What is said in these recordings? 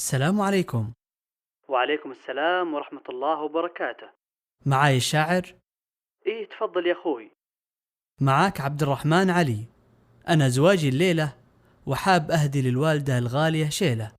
السلام عليكم. وعليكم السلام ورحمة الله وبركاته. معاي الشاعر. إيه تفضل يا أخوي. معاك عبد الرحمن علي. أنا زواجي الليلة وحاب أهدي للوالدة الغالية شيلة.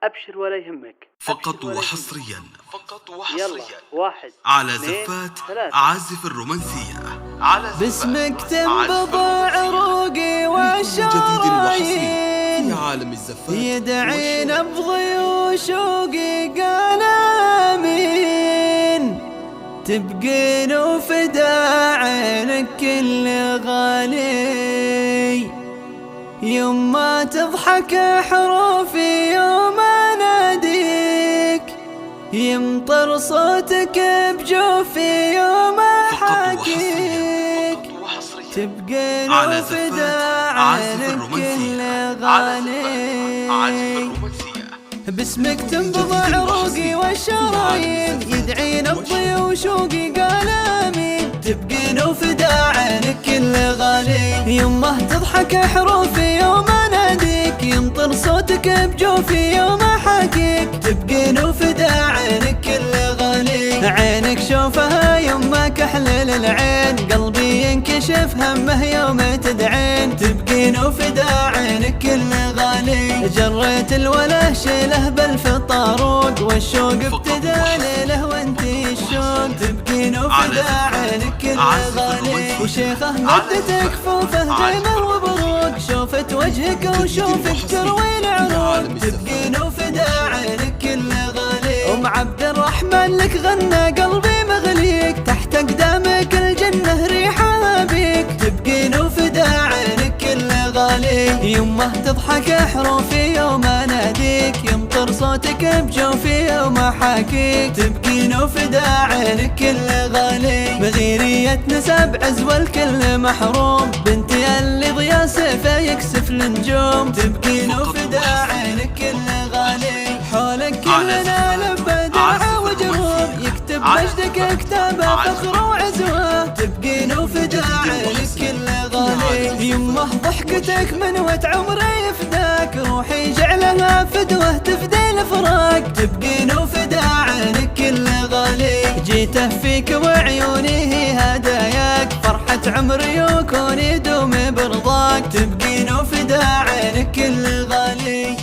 أبشر ولا يهمك. فقط وحصريا فقط يلا وحصريا 1 على 2 زفات 3. عازف الرومانسية. على باسمك زفات تنبض عروقي جديد وحصري في والشرايين، عالم الزفات يدعي نبضي وشوقي قال آمين. تبقين وفدا عينك كل غالي، يوم ما تضحك حروفي يوم اناديك، يمطر صوتك بجوفي يوم احاكيك. تبقين على وفدا زفات عازف عينك كل الرومانسية. غالي، باسمك تنبض عروقي والشرايين، يدعي نبضي وشوقي قال امين. تبقين وفدا عينك كل غالي، يمه تضحك حروفي يوم اناديك، يمطر صوتك بجوفي يوم احاكيك. تبقين وفدا عينك كل غالي، عينك شوفها يما كحلل العين، قلبي ينكشف همه يوم تدعين. تبقين وفدا عينك كل غالي، جريت الوله شيله بالفطاروق، والشوق ابتدى ليله وانتي الشوق. تبقين وفدا عينك كل غالي، وشيخه مدت كفوفه زينه وبروق، شوفت وجهك وشوفك تروي العروق. تبقين وفدا عينك كل غالي، ام عبد الرحمن لك غنى قلبي مغليك، تحت اقدامك الجنه ريحها بيك. تبقين وفدا عينك كل غالي، يمه تضحك حروفي يوم اناديك، يمطر صوتك بجوفي يوم احاكيك. تبقين وفدا عينك كل غالي، بغيرية نسب عزوى الكل محروم، بنتي اللي ضيا سيفه يكسف النجوم. تبقين وفدا عينك كل غالي، حولك كلنا لبى درع وجروب، يكتب مجدك كتابه فخر وعزوه. تبقين وفدا عينك كل غالي، يمه ضحكتك من وت عمري يفداك، روحي جعلها فدوه تفدي الفراق. تبقين وفدا عينك كل غالي، جيته فيك وعيوني هي هداياك، فرحة عمري وكوني دوم برضاك. تبقين وفدا عينك كل غالي.